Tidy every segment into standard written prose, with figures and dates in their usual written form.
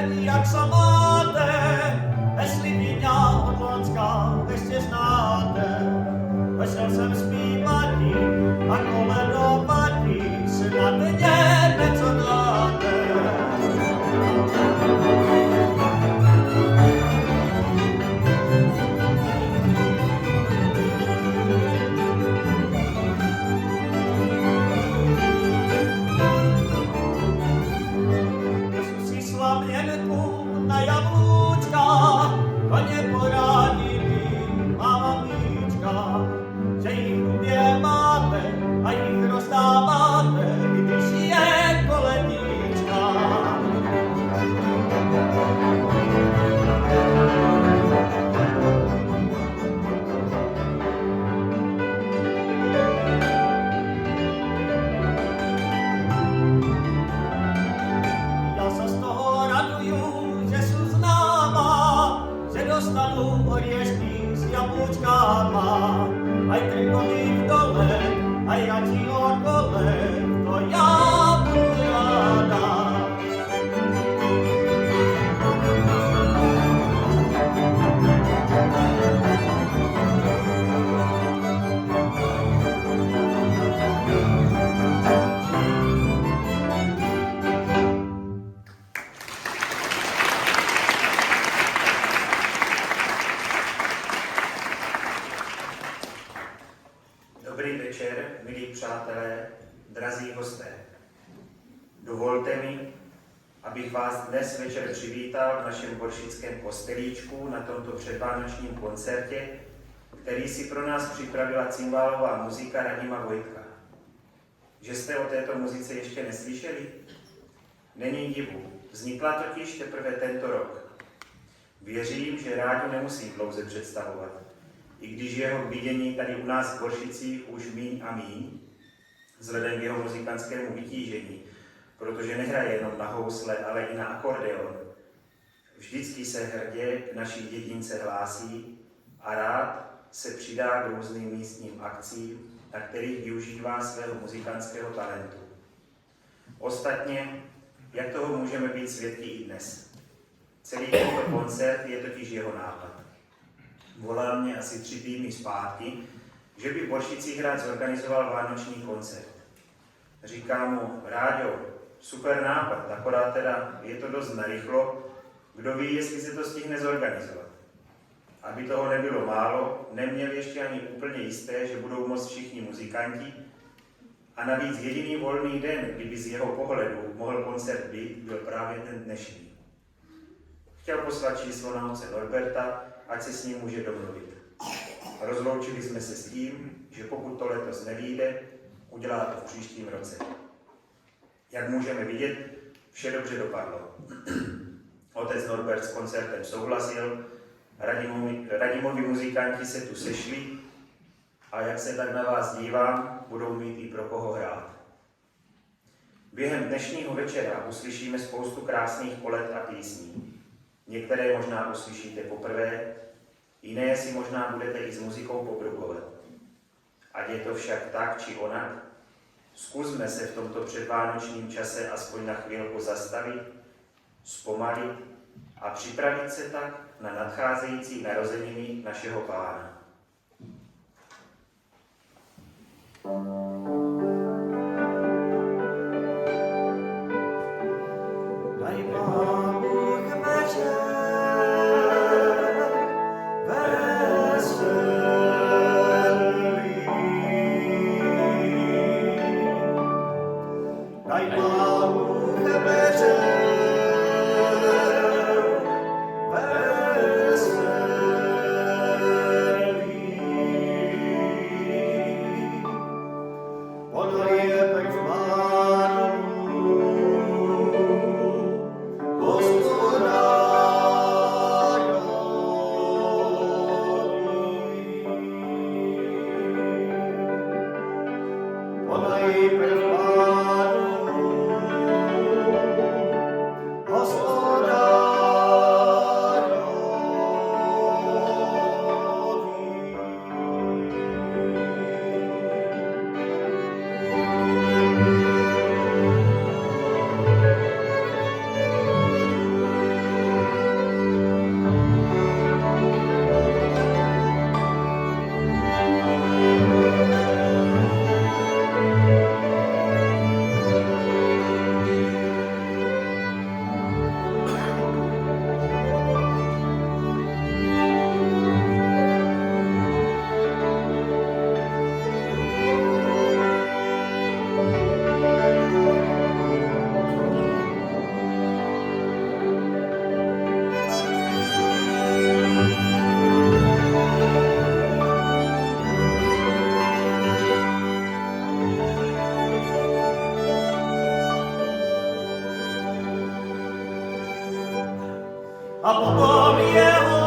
jak sa máte, jestli víňa od Lonska ještě znáte. Vešel jsem zpívatí a koledovatí, si na mě něco dáte. Na jablůčka, koně porádili mamíčka, že jich dvě máte a jich rozdáváte, když je koledíčka. Já se z toho raduju, dostanu oříšky s jablůčkama, aj krkový v dole, aj radší okole, to já budu ráda. Dobrý večer, milí přátelé, drazí hosté. Dovolte mi, abych vás dnes večer přivítal v našem boršickém kostelíčku na tomto předvánočním koncertě, který si pro nás připravila cymbálová muzika Radima Vojtka. Že jste o této muzice ještě neslyšeli? Není divu, vznikla totiž teprve tento rok. Věřím, že Ráďu nemusím dlouze představovat, i když jeho vidění tady u nás v Boršicích už míň a míň, vzhledem k jeho muzikantskému vytížení, protože nehraje jenom na housle, ale i na akordeon. Vždycky se hrdě k naší dědince hlásí a rád se přidá k různým místním akcím, na kterých využívá svého muzikantského talentu. Ostatně, jak toho můžeme být svědky i dnes. Celý tento koncert je totiž jeho nápad. Volal mě asi 3 týdny zpátky, že by v Boršicích rád zorganizoval vánoční koncert. Říkám mu, Ráďo, super nápad, akorát teda je to dost narychlo, kdo ví, jestli se to stihne zorganizovat. Aby toho nebylo málo, neměl ještě ani úplně jisté, že budou moct všichni muzikanti, a navíc jediný volný den, kdyby z jeho pohledu mohl koncert být, byl právě ten dnešní. Chtěl poslat číslo na otce Norberta, ať se s ním může domluvit. Rozloučili jsme se s tím, že pokud to letos nevyjde, udělá to v příštím roce. Jak můžeme vidět, vše dobře dopadlo. Otec Norbert s koncertem souhlasil, Radimovi muzikanti se tu sešli a jak se tak na vás dívám, budou mít i pro koho hrát. Během dnešního večera uslyšíme spoustu krásných kolet a písní. Některé možná uslyšíte poprvé, jiné si možná budete i s muzikou poprubovat. Ať je to však tak či onak, zkusme se v tomto předvánočním čase aspoň na chvílku zastavit, zpomalit a připravit se tak na nadcházející narozeniny našeho Pána. Daj Pán Bůh večer, daj Pán Bůh večer, a potom jeho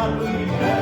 radujte.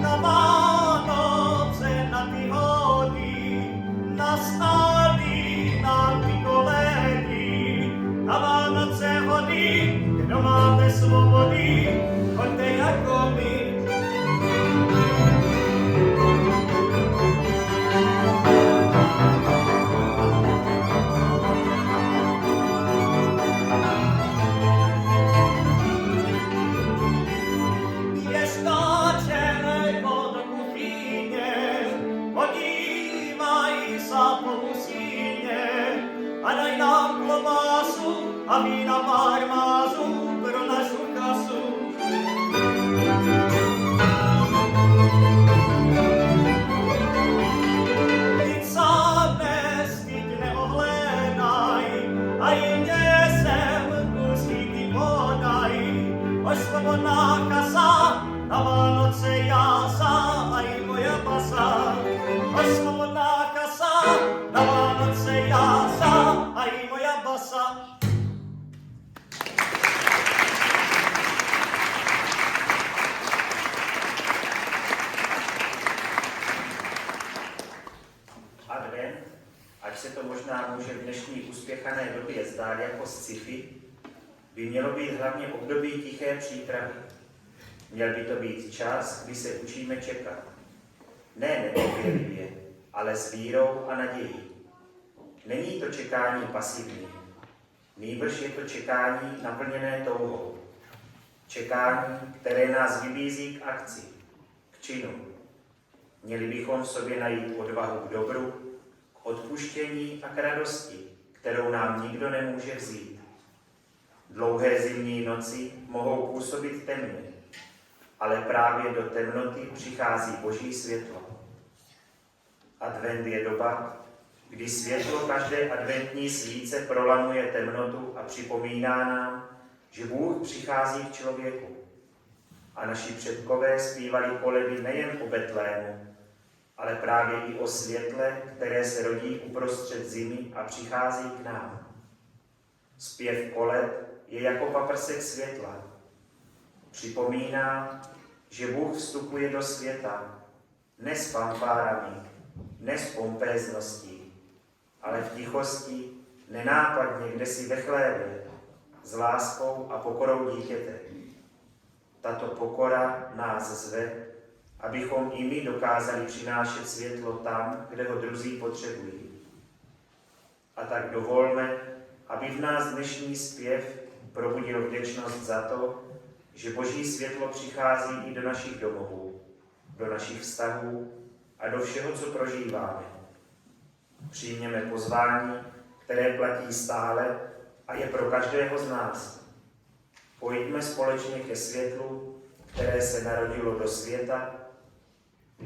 Na Vánoce, na ty hody, nastali nám ty kolédy. Na Vánoce hody, kdo máte svobody, choďte jako my. A daj nám klobásu a vína pár mázů pro našu kasu. Nic sám dnes teď neohlédaj a jinde sem kusí ty podaj. Ož svobodná kasa, na Vánoce jása a i moja basa. Ož svobodná kasa, na Vánoce jása a i moja basa. Advent, ať se to možná může v dnešní uspěchané době zdát jako sci-fi, by mělo být hlavně období tiché přípravy. Měl by to být čas, kdy se učíme čekat. Ne netrpělivě, ale s vírou a nadějí. Není to čekání pasivní, nýbrž je to čekání naplněné touhou. Čekání, které nás vybízí k akci, k činu. Měli bychom v sobě najít odvahu k dobru, k odpuštění a k radosti, kterou nám nikdo nemůže vzít. Dlouhé zimní noci mohou působit temně, ale právě do temnoty přichází Boží světlo. Advent je doba, kdy světlo každé adventní svíce prolamuje temnotu a připomíná nám, že Bůh přichází k člověku. A naši předkové zpívali koledy nejen o Betlému, ale právě i o světle, které se rodí uprostřed zimy a přichází k nám. Zpěv koled je jako paprsek světla. Připomíná, že Bůh vstupuje do světa, ne s fanfárami, ne s pompézností, ale v tichosti, nenápadně kdesi ve chlévě, s láskou a pokorou dítěte. Tato pokora nás zve, abychom i my dokázali přinášet světlo tam, kde ho druzí potřebují. A tak dovolme, aby v nás dnešní zpěv probudil vděčnost za to, že Boží světlo přichází i do našich domovů, do našich vztahů a do všeho, co prožíváme. Přijměme pozvání, které platí stále a je pro každého z nás. Pojďme společně ke světlu, které se narodilo do světa.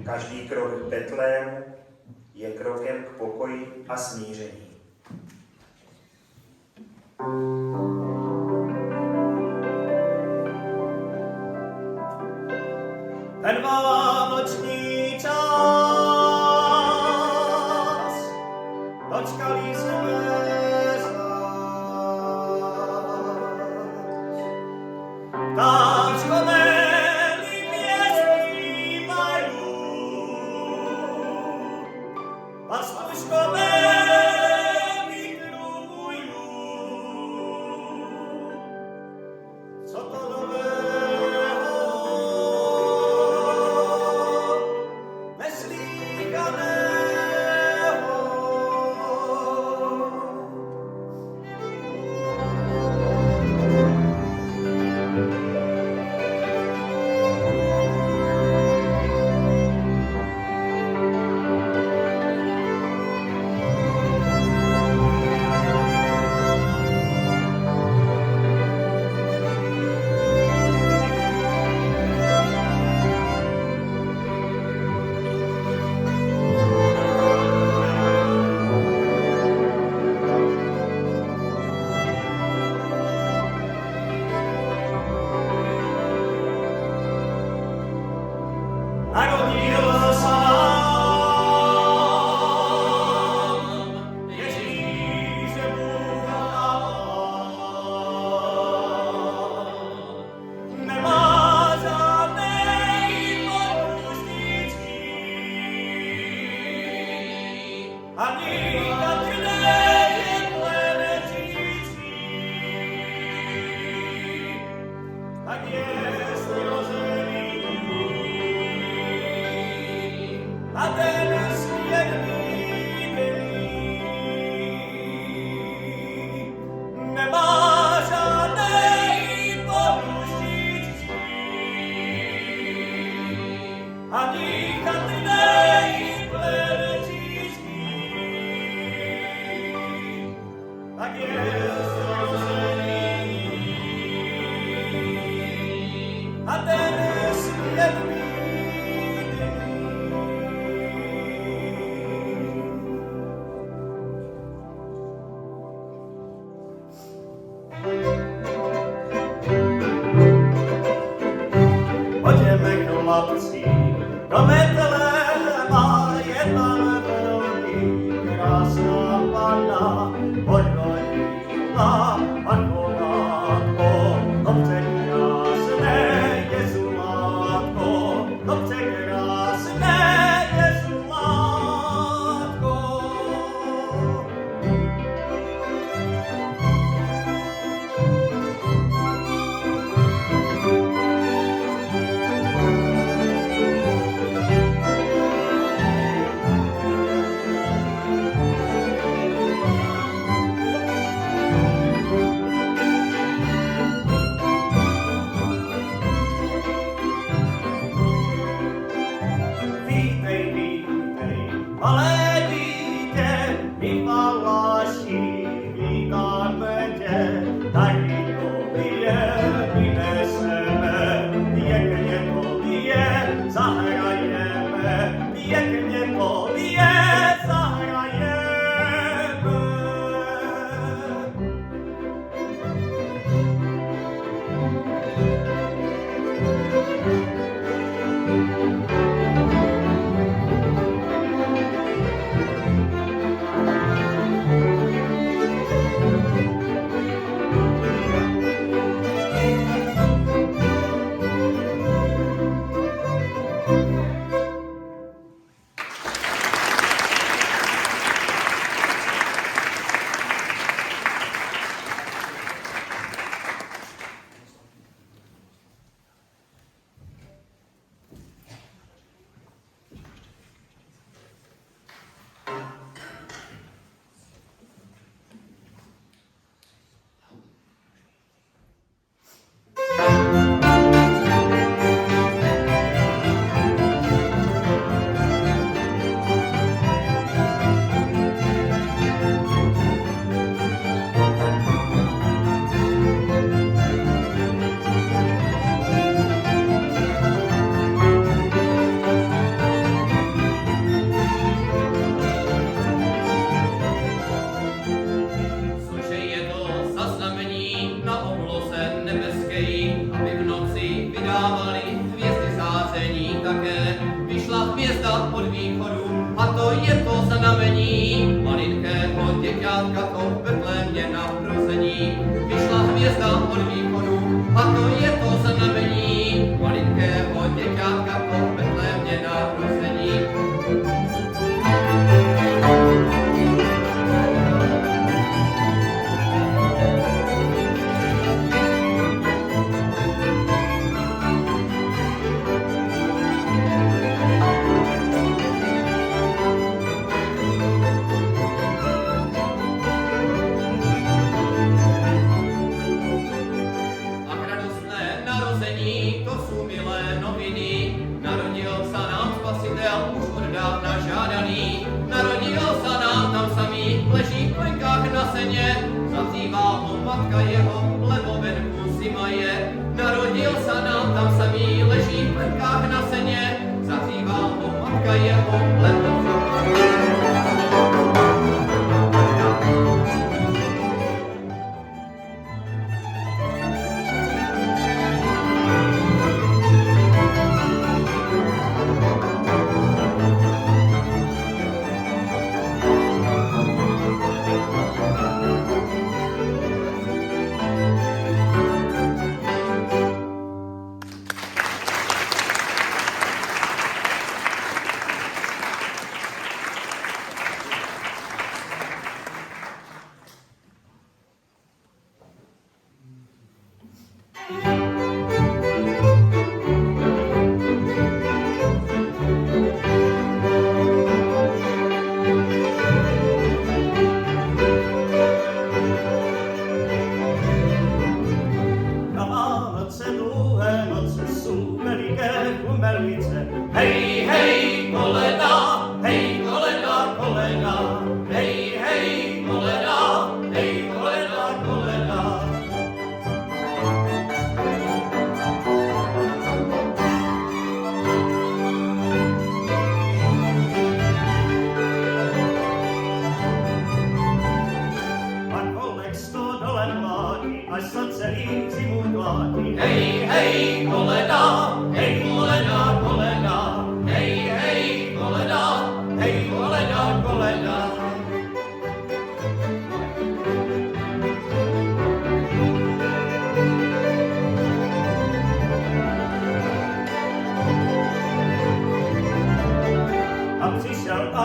Každý krok k Betlému je krokem k pokoji a smíření. Ten vánoční čas dočkali jsme ptáčkové zpívají, pastuškové vykrujují. Co to nového, neslýchaného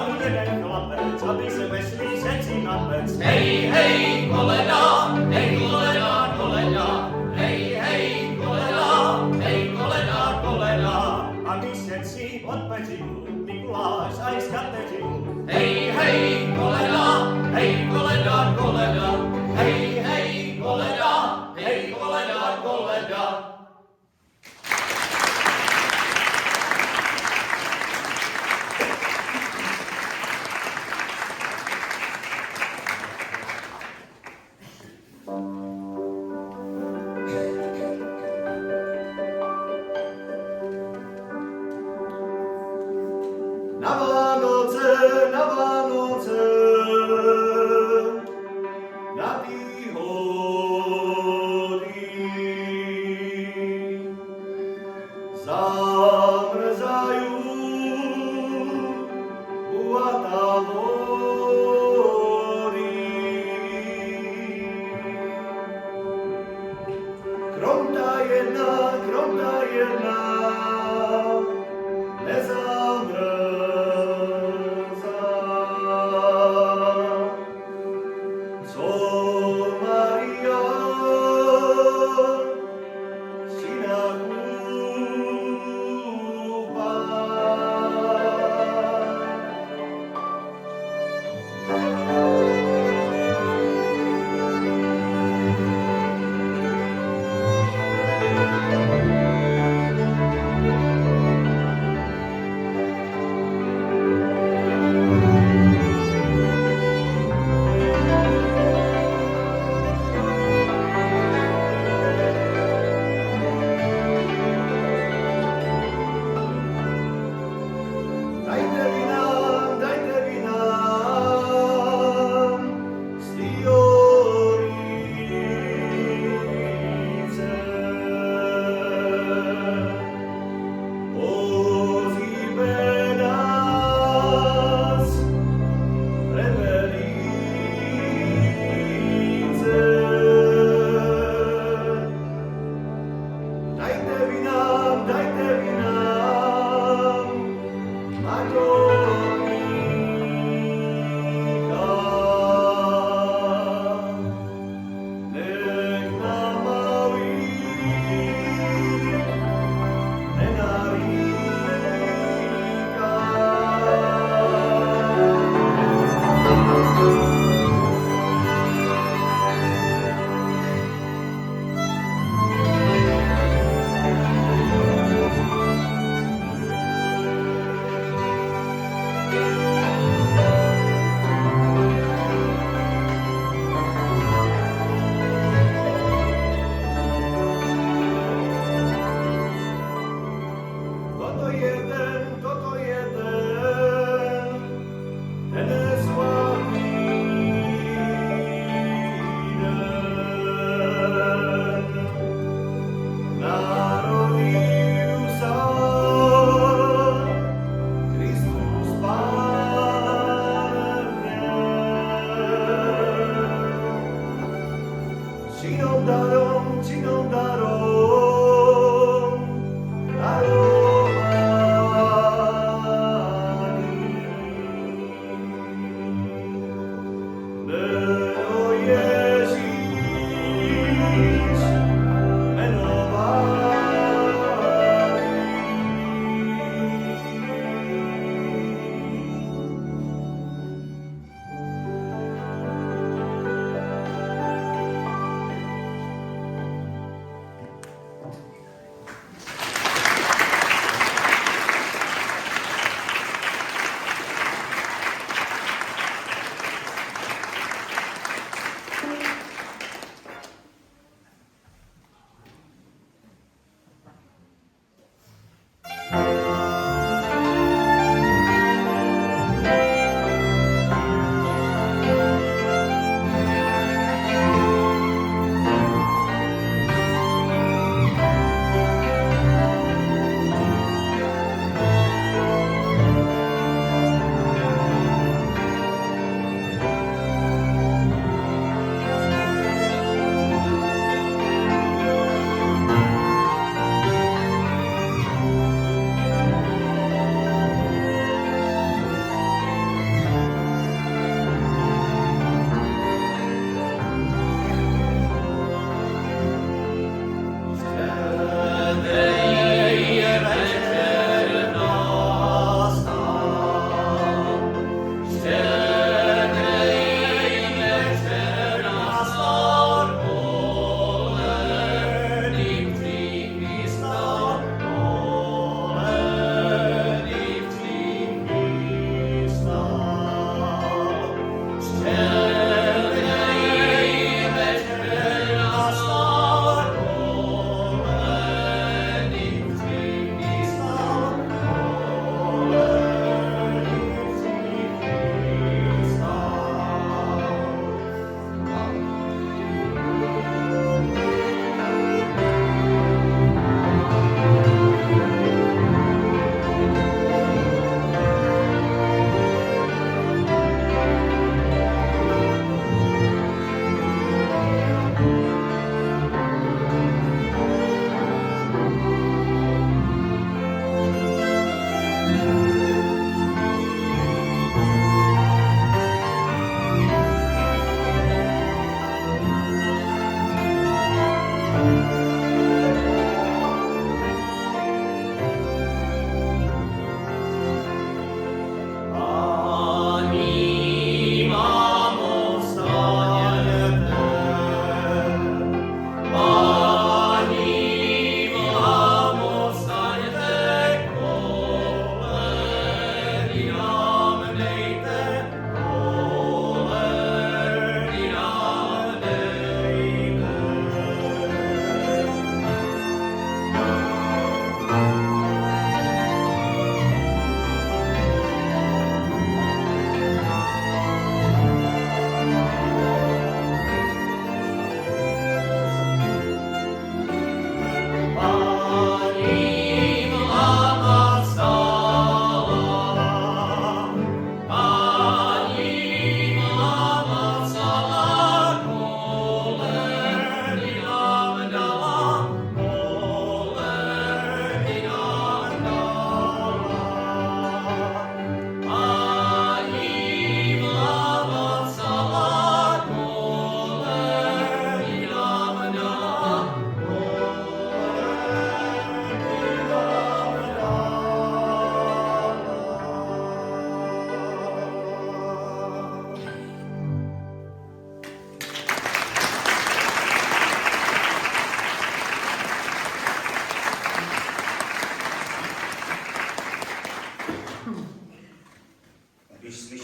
ani jeden chlapec, aby se vešli všetci na pec. Hej, hej, koleda, hej, koleda, koleda, hej, hej, koleda, hej, koleda, koleda. A my všetci od pečinu, Mikuláš aj z katečinu. Hej, hej, koleda, hej, koleda, koleda, hej, hej, koleda, hej, koleda, koleda. Na Vánoce, na ty hory zamrzajú uvatá hory. Kromta jedna, nezamrzá. Co Maria syna kúpa,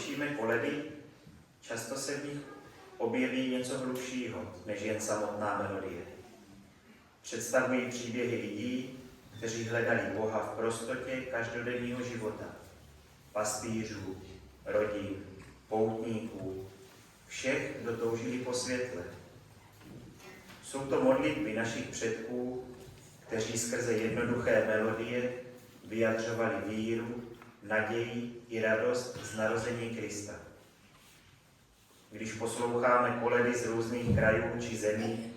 slyšíme koledy, často se v nich objeví něco hlubšího, než jen samotná melodie. Představují příběhy lidí, kteří hledali Boha v prostotě každodenního života. Pastýřů, rodin, poutníků, všech, kdo toužili po světle. Jsou to modlitby našich předků, kteří skrze jednoduché melodie vyjadřovali víru, naději i radost z narození Krista. Když posloucháme koledy z různých krajů či zemí,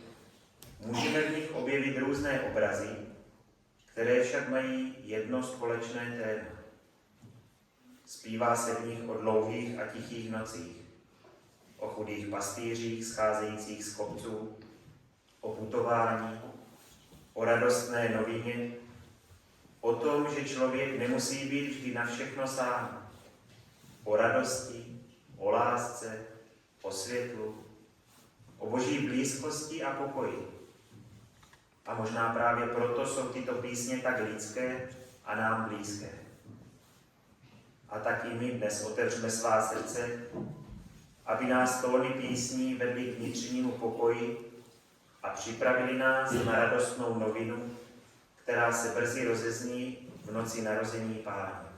můžeme v nich objevit různé obrazy, které však mají jedno společné téma. Zpívá se v nich o dlouhých a tichých nocích, o chudých pastýřích scházejících z kopců, o putování, o radostné novině, o tom, že člověk nemusí být vždy na všechno sám, o radosti, o lásce, o světlu, o boží blízkosti a pokoji. A možná právě proto jsou tyto písně tak lidské a nám blízké. A tak i my dnes otevřeme svá srdce, aby nás tóny písní vedly k vnitřnímu pokoji a připravili nás na radostnou novinu, která se brzy rozezní v noci narození Páně.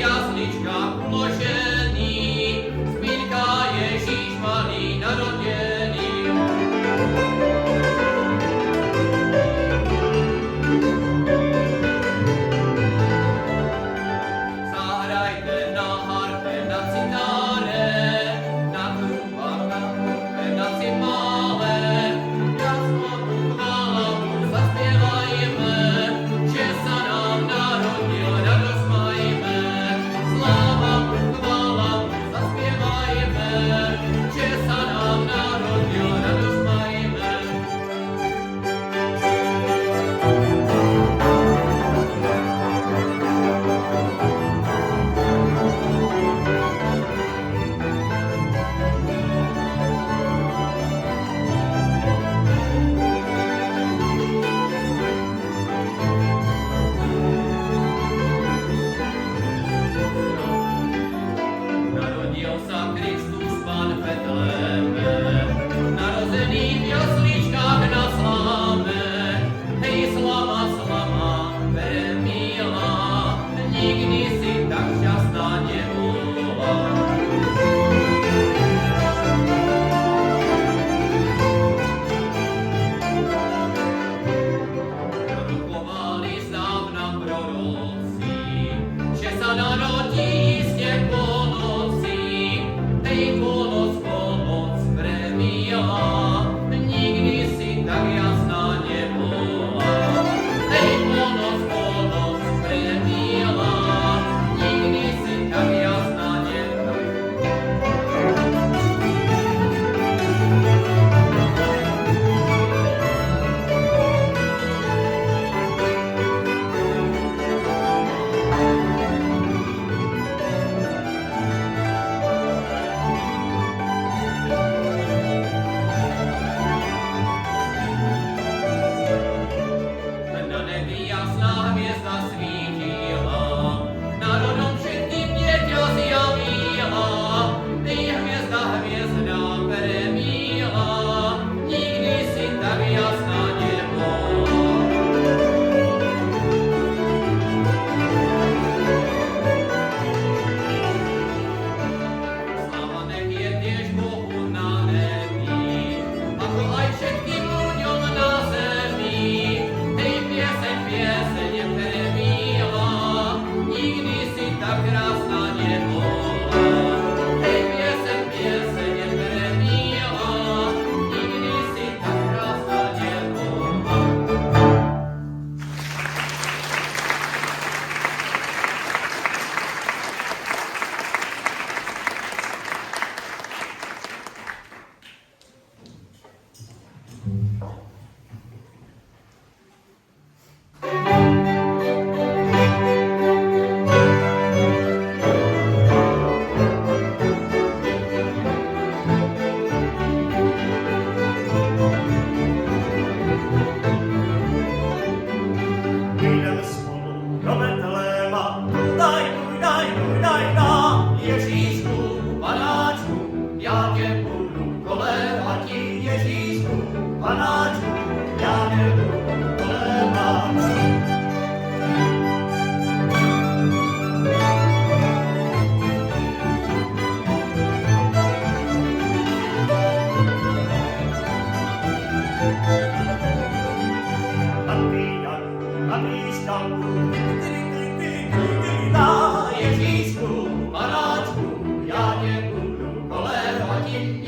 jasličkách uložený, spínka Ježíš malý narodený. Zahrajte na harfe, na citáre, na trubách, na hudbe, na cymbále, jasno tu chválu zaspievajme, že sa nám narodil, radosť majme. Sláva mu, chvála mu zaspievajme, že sa nám narodil, radosť majme. Narodil sa Kristus Pán v Betléme, narozený v jasličkách na sláme. Hej, slava, slava, premila, nikdy si tak šťastná nebola. Prorokovali zdávna proroci, že sa narodí iste po noci. Hej, polnoc premila, nikdy si tak jasná nebola. Hej, polnoc premila, nikdy si tak jasná nebola. Na nebi jasná hviezda svítila, národom všetkým dieťa zjavila. Hej, hviezda, hviezda premila, nikdy si tak jasná nebola. Sláva nech je tiež Bohu na nebi, ako aj všetkým ľuďom na zemi. Hej, pieseň premila, nikdy si tak krásna nebola. Hej, pieseň premila, nikdy si tak krásna nebola. Jdeme spolu do Betléma, daj, daj, daj, daj, Ježíšku, panáčku, já tě budu kolévat ti, Ježíšku, panáčku, já tě budu kolévat. Na píšťalku, Ježíšku, panáčku, já tě budu kolévat ti,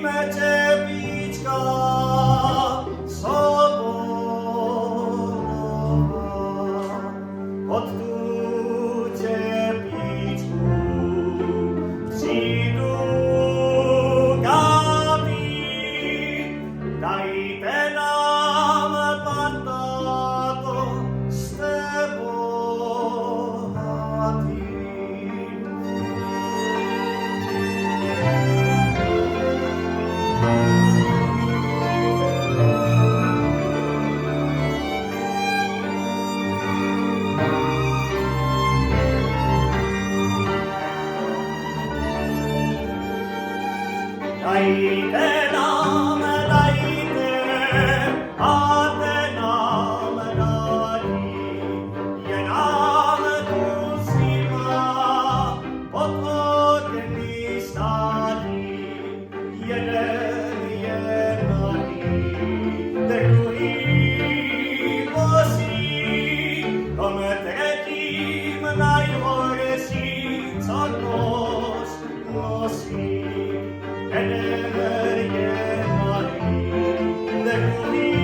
Přijme čepička Soborová, pod tu čepičku přijdu káví. Dajte nám, pan táto, jste bohatý. Dajte nám, dajte, a te nám dají, je nám tu zima, pod okny stání. Jeden je nahý, druhý bosý, tom třetím najhorší, co nos nosí. Jeden je nahý, druhý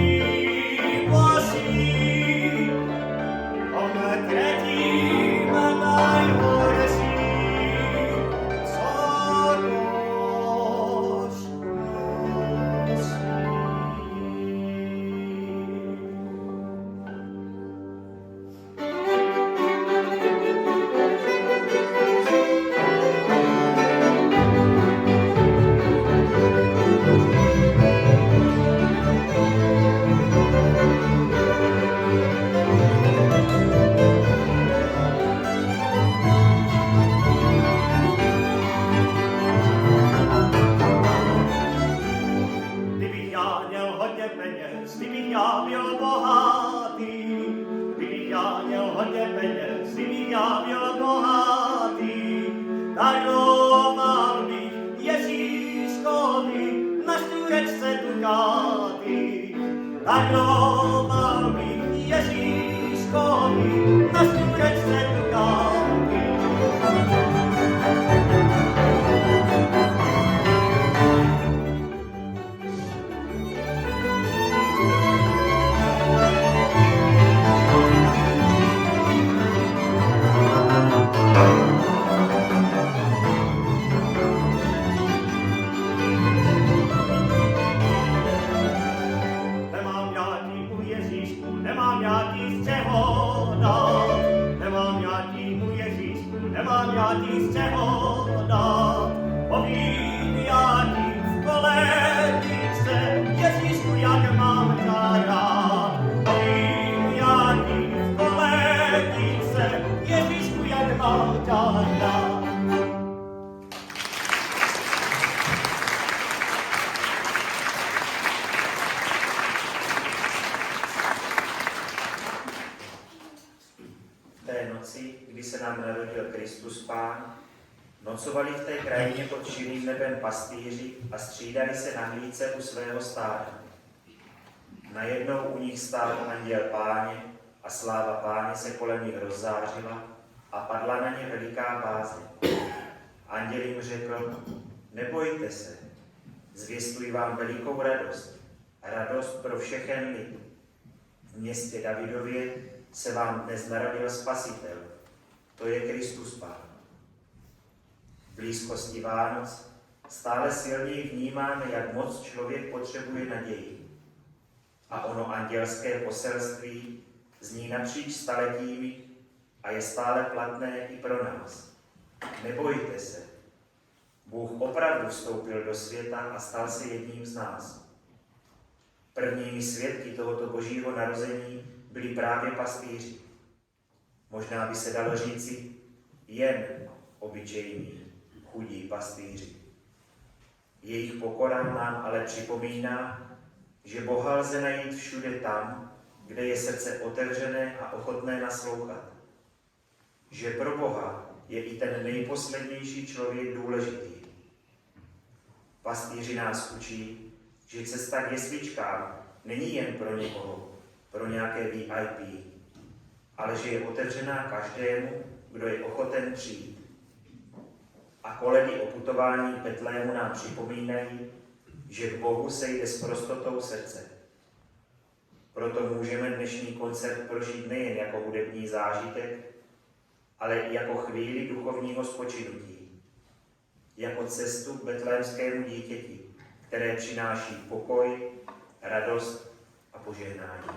bosý, tom třetím najhorší, co nos nosí. Kdybych já měl hodně peněz, kdybych já byl bohatý, kdybych já měl hodně peněz, kdybych já byl bohatý, daroval bych Ježíškovi na stůrečce dukáty. Daroval bych Ježíškovi na stůrečce dukáty. Nemám nějaký u Ježíšku, nemám nějaký z čeho dát. Nemám nějaký u Ježíšku, nemám nějaký z čeho dát. Povím nějaký v koledičce, Ježíšku, jak mám tě rád. Povím nějaký v koledičce, Ježíšku, jak mám tě rád. V té noci, kdy se nám narodil Kristus Pán, nocovali v té krajině pod širým nebem pastýři a střídali se na hlídce u svého stáda. Najednou u nich stál anděl Páně a sláva Páně se kolem nich rozzářila a padla na ně veliká bázeň. Anděl jim řekl, nebojte se, zvěstuji vám velikou radost, radost pro všechen lid. V městě Davidově se vám dnes narodil Spasitel, to je Kristus Pán. V blízkosti Vánoc stále silněji vnímáme, jak moc člověk potřebuje naději. A ono andělské poselství zní napříč staletími a je stále platné i pro nás. Nebojte se. Bůh opravdu vstoupil do světa a stal se jedním z nás. Prvními svědky tohoto božího narození byli právě pastýři. Možná by se dalo říci jen obyčejní, chudí pastýři. Jejich pokora nám ale připomíná, že Boha lze najít všude tam, kde je srdce otevřené a ochotné naslouchat. Že pro Boha je i ten nejposlednější člověk důležitý. Pastýři nás učí, že cesta k jesličkám není jen pro někoho, pro nějaké VIP, ale že je otevřená každému, kdo je ochoten přijít. A koledy o putování Betlému nám připomínají, že k Bohu se jde s prostotou srdce. Proto můžeme dnešní koncert prožít nejen jako hudební zážitek, ale i jako chvíli duchovního spočinutí, jako cestu k betlémskému dítěti, které přináší pokoj, radost a požehnání.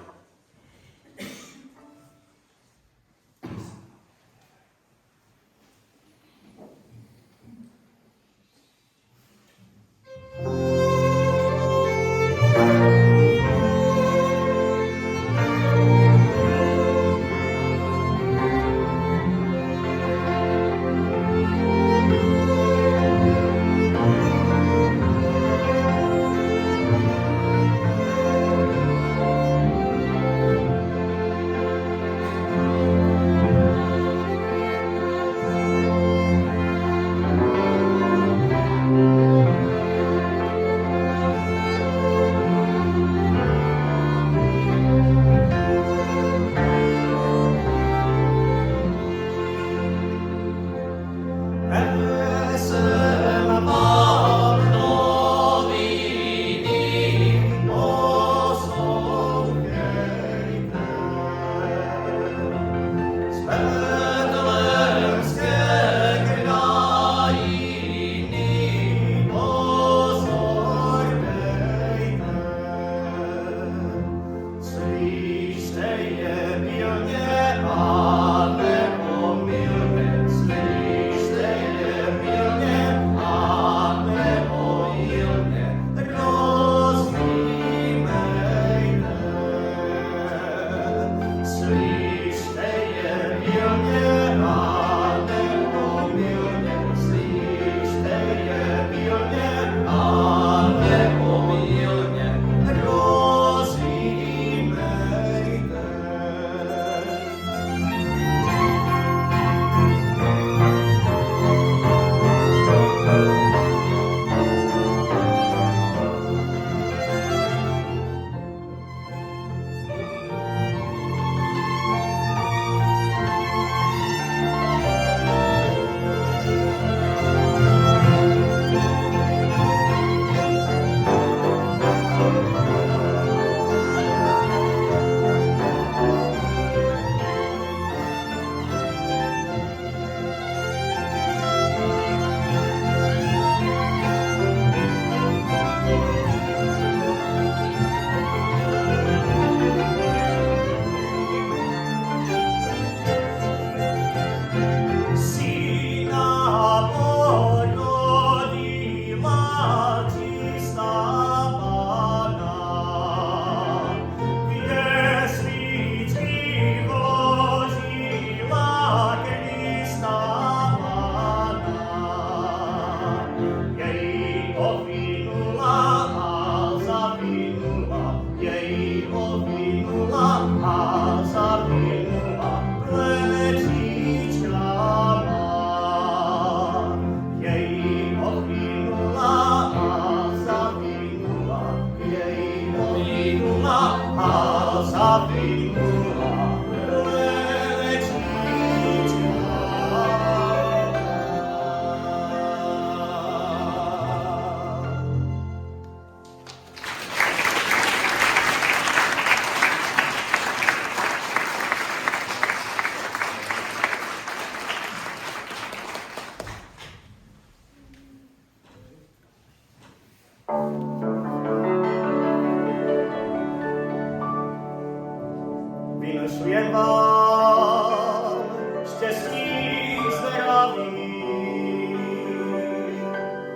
Vynošujem vám štěstí zdraví,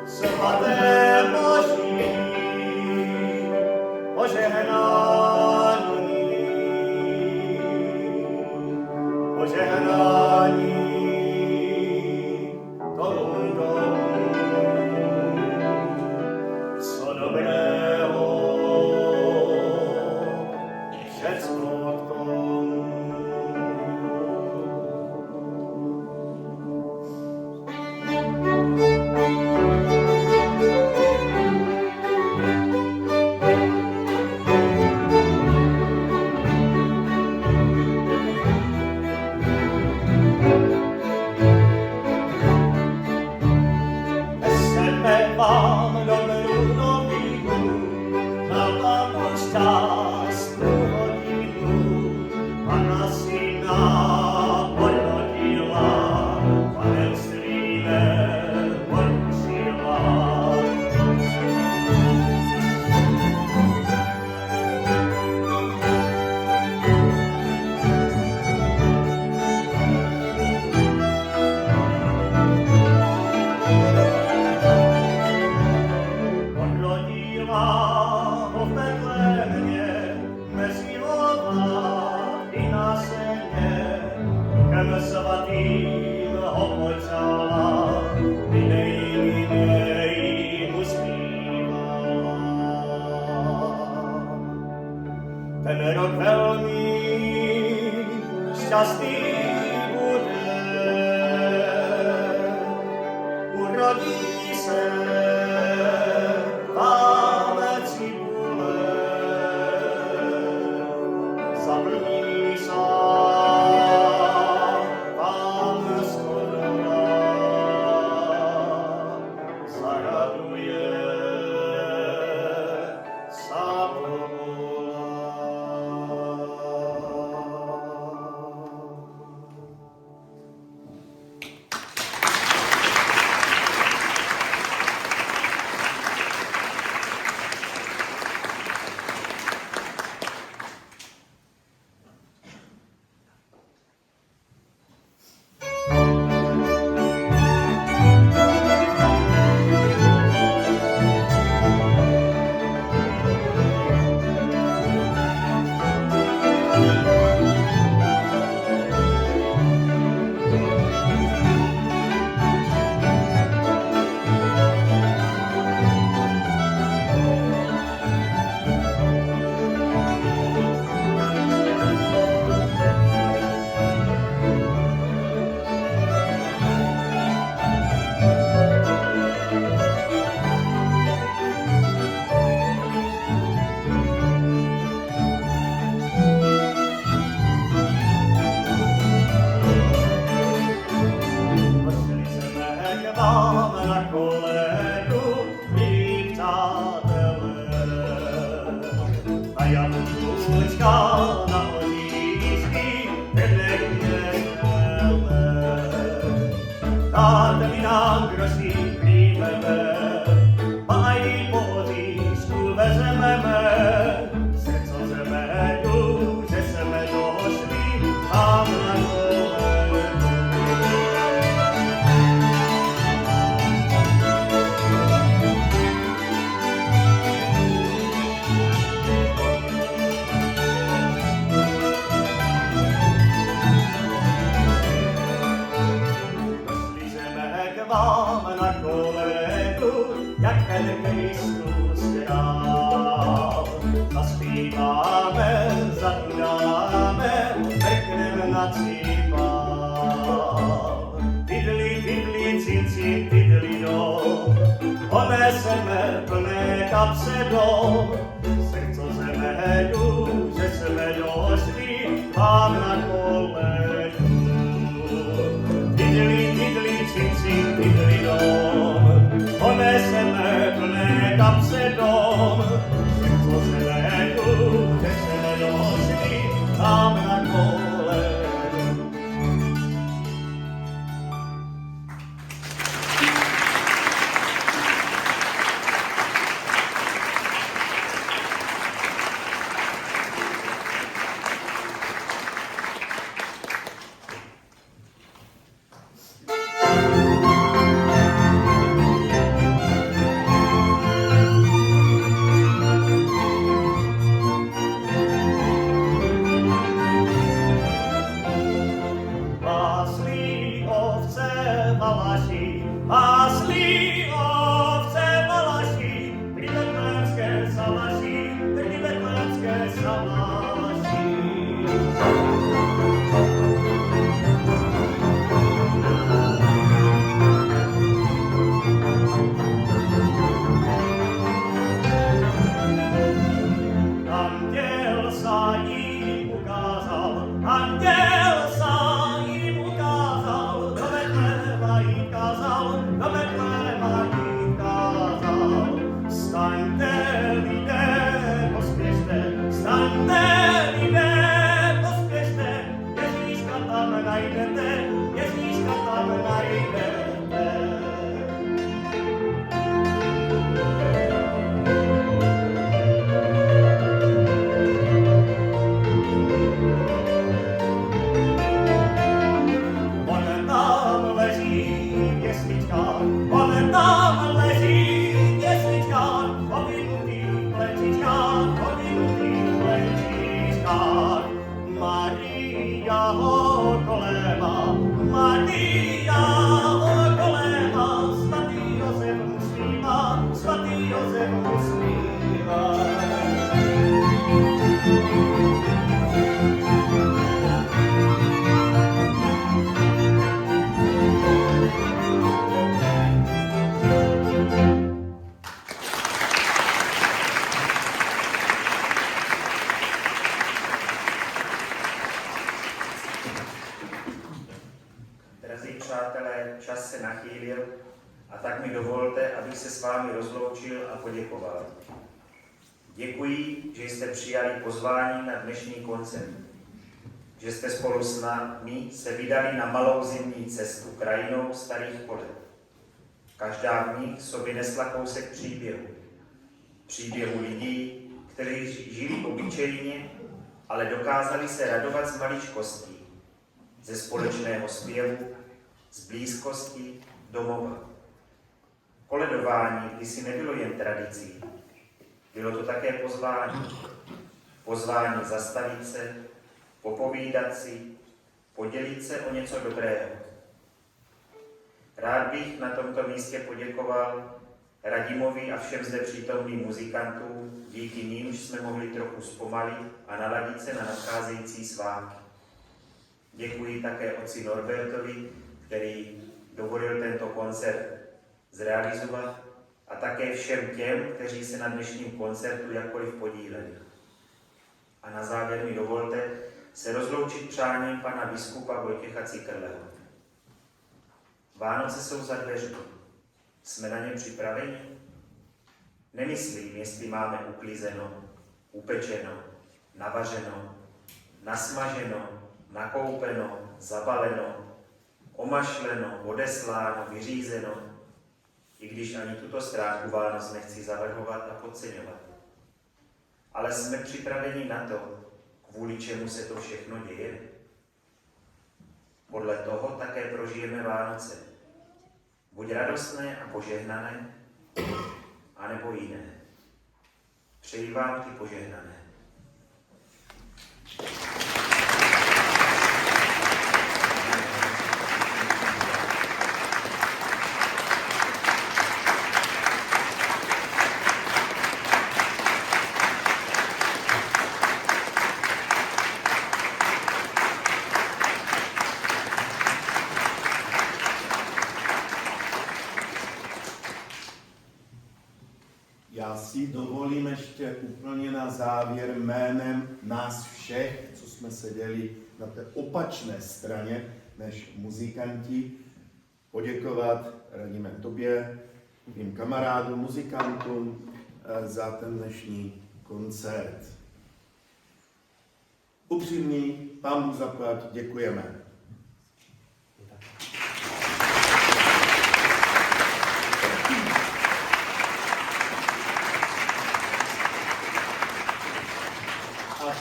svaté Boží požehnání, požehnání tomu domu, co dobrého všecko k tomu. Neseme vám dobrou novinu, má ho v Betlémě, mezi vodách i na země, duchem svatým ho počala, nejmilej mu zpívala. Ten rok velmi šťastný bude, urodí se vám cibule, zaplní sa vám skodola, zaraduje sa pomola. Poneseme plné kapse dom, srdco zemedu, že jsme došli k vám na koledu. Didli, cin, didli dom, poneseme plné kapse dom, srdco zemedu, že jsme došli k vám na koledu. tak mi dovolte, abych se s vámi rozloučil a poděkoval. Děkuji, že jste přijali pozvání na dnešní koncert, že jste spolu s námi se vydali na malou zimní cestu krajinou starých Polek. Každá v nich sobě nesla kousek příběhu. Příběhu lidí, kteří žili obyčejně, ale dokázali se radovat z maličkostí, ze společného zpěvu, z blízkosti domova. Koledování kdysi nebylo jen tradicí, bylo to také pozvání. Pozvání zastavit se, popovídat si, podělit se o něco dobrého. Rád bych na tomto místě poděkoval Radimovi a všem zde přítomným muzikantům, díky nímž jsme mohli trochu zpomalit a naladit se na nadcházející svátky. Děkuji také otci Norbertovi, který dovolil tento koncert zrealizovat, a také všem těm, kteří se na dnešním koncertu jakkoliv podíleli. A na závěr mi dovolte se rozloučit přáním pana biskupa Vojtěcha Cikrleho. Vánoce jsou za dveřmi. Jsme na ně připraveni? Nemyslím, jestli máme uklizeno, upečeno, navařeno, nasmaženo, nakoupeno, zabaleno, omašleno, odesláno, vyřízeno, i když ani tuto stránku Vánoc nechci zavrhovat a podceňovat. Ale jsme připraveni na to, kvůli čemu se to všechno děje. Podle toho také prožijeme Vánoce. Buď radostné a požehnané, anebo jiné. Přeji vám ty požehnané. Já si dovolím ještě úplně na závěr jménem nás všech, co jsme seděli na té opačné straně než muzikanti, poděkovat, Radime, tobě, mým kamarádům, muzikantům za ten dnešní koncert. Upřímný, Pán Bůh zaplať, děkujeme.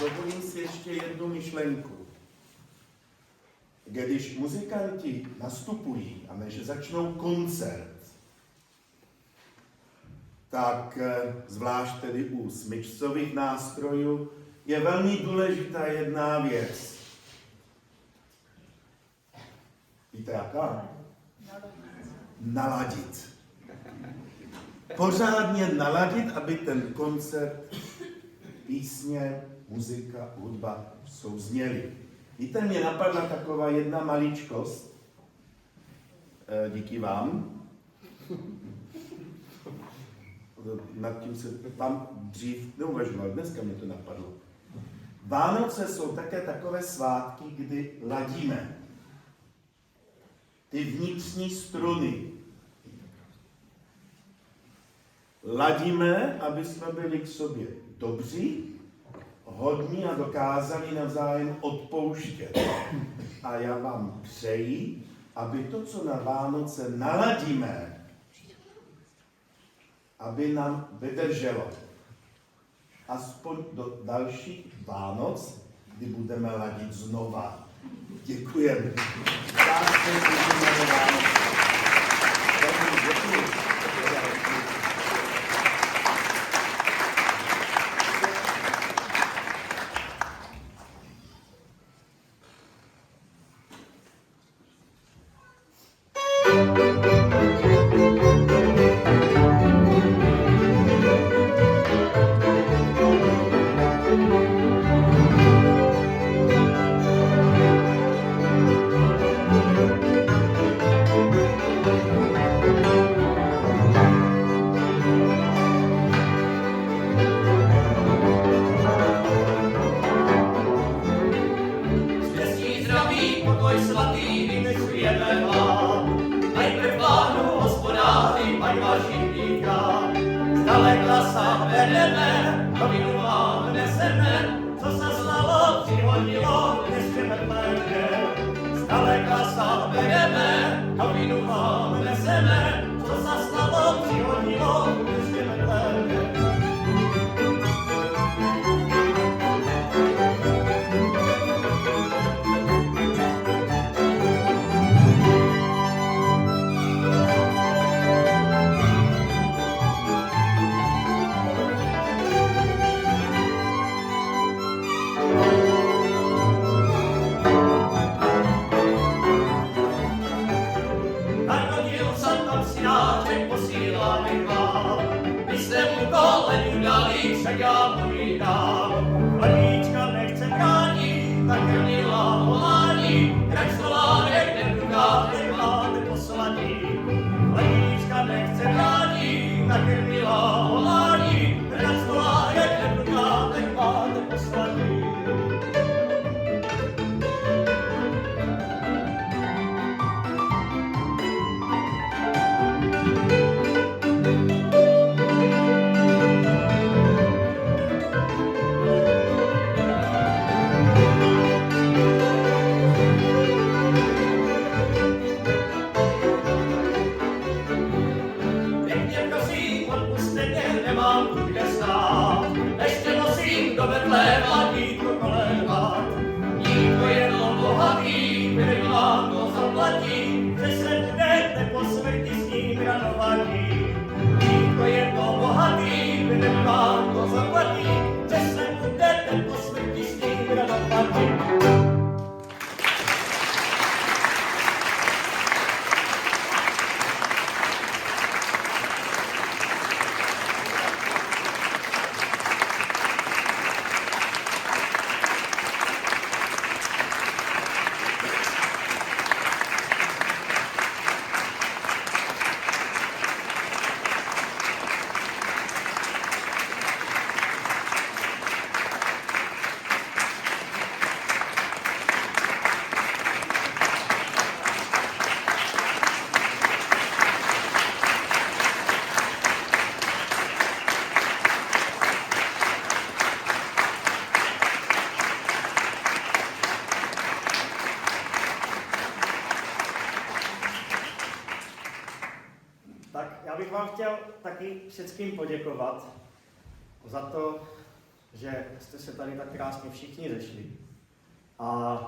Dovolím si ještě jednu myšlenku. Když muzikanti nastupují a než začnou koncert, tak zvlášť tedy u smyčcových nástrojů je velmi důležitá jedna věc. Víte jaká? Naladit. Pořádně naladit, aby ten koncert, písně, muzika, hudba souzněly. Víte, mě napadla taková jedna maličkost, díky vám. Nad tím se tam dřív neuvažoval, dneska mě to napadlo. Vánoce jsou také takové svátky, kdy ladíme ty vnitřní struny. Ladíme, aby jsme byli k sobě dobří, hodní a dokázali navzájem odpouštět. A já vám přeji, aby to, co na Vánoce naladíme, aby nám vydrželo. Aspoň do dalších Vánoc, kdy budeme ladit znova. Děkujeme. kasa bereme, to vinu vám neseme, co se stalo, přihodilo, neštěme plně. Zdaleka sa bereme, to vinu vám neseme, co se stalo, přihodilo, neštěme plně. Narodil jsem tam synáček, posíláme vám. Vy jste mu koleňu dali, však já mu ji dám. Lednička nechce bránit, tak krmila volání. Jak stolánek nebrukáte, máte poslaní. Lednička nechce bránit, tak krmila volání. Jak stolánek nebrukáte, máte poslaní. Pěkně prosím, odpuste mě, nemám tu kde stát. Ještě nosím do Betléma dítko kolévat. Dítko jedno bohatý, který vám to zaplatí, že se budete po smrti s ním radovaní. Dítko jedno bohatý, který vám to zaplatí, že se budete po smrti s ním radovaní. Tak já bych vám chtěl taky všem poděkovat za to, že jste se tady tak krásně všichni zešli. A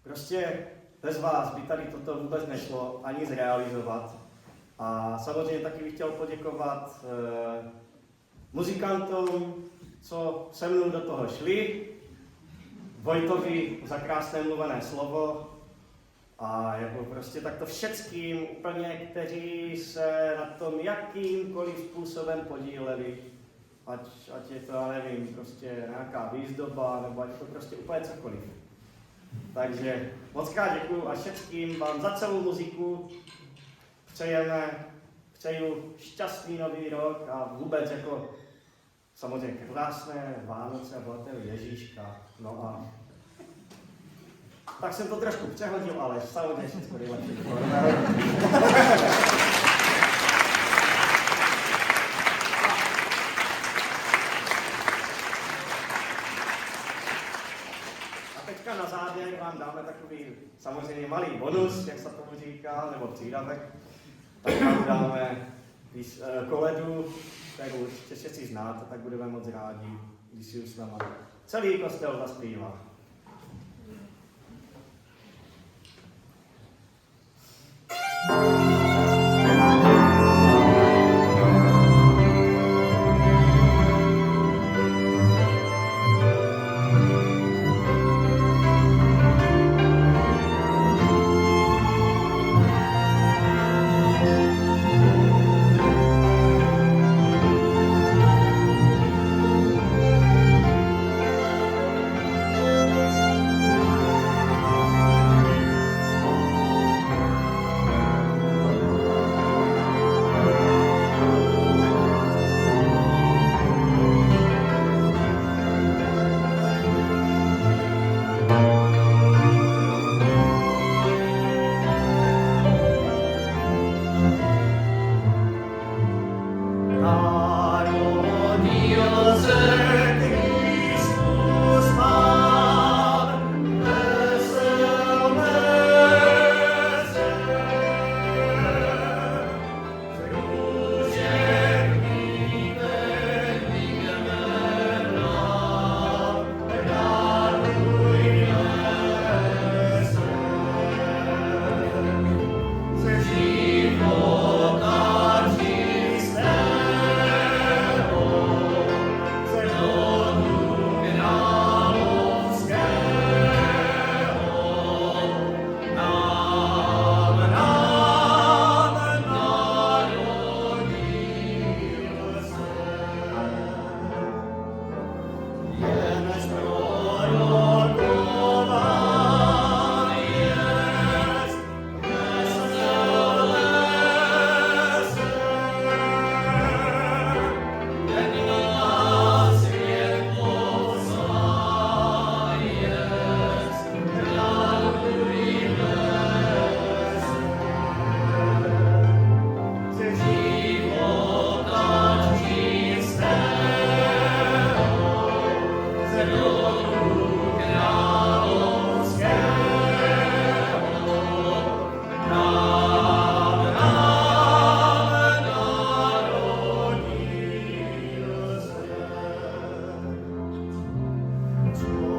prostě bez vás by tady toto vůbec nešlo ani zrealizovat. A samozřejmě taky bych chtěl poděkovat muzikantům, co se mnou do toho šli, Vojtovi za krásné mluvené slovo, a jako prostě takto všeckým úplně, kteří se na tom jakýmkoliv způsobem podíleli, ať je to, já nevím, prostě nějaká výzdoba, nebo ať to prostě úplně cokoliv. Takže moc krát děkuju a všeckým vám za celou muziku přeju šťastný nový rok a vůbec jako samozřejmě krásné Vánoce a bohatého Ježíška. No a tak jsem to trošku přehodil, ale samozřejmě všechno nejlepší. A teďka na závěr vám dáme takový samozřejmě malý bonus, jak se tomu říká, nebo přídavek. Tak vám dáme koledu, kterou určitě všichni znáte, tak budeme moc rádi, když si už s náma celý kostel zaspívá. Slovo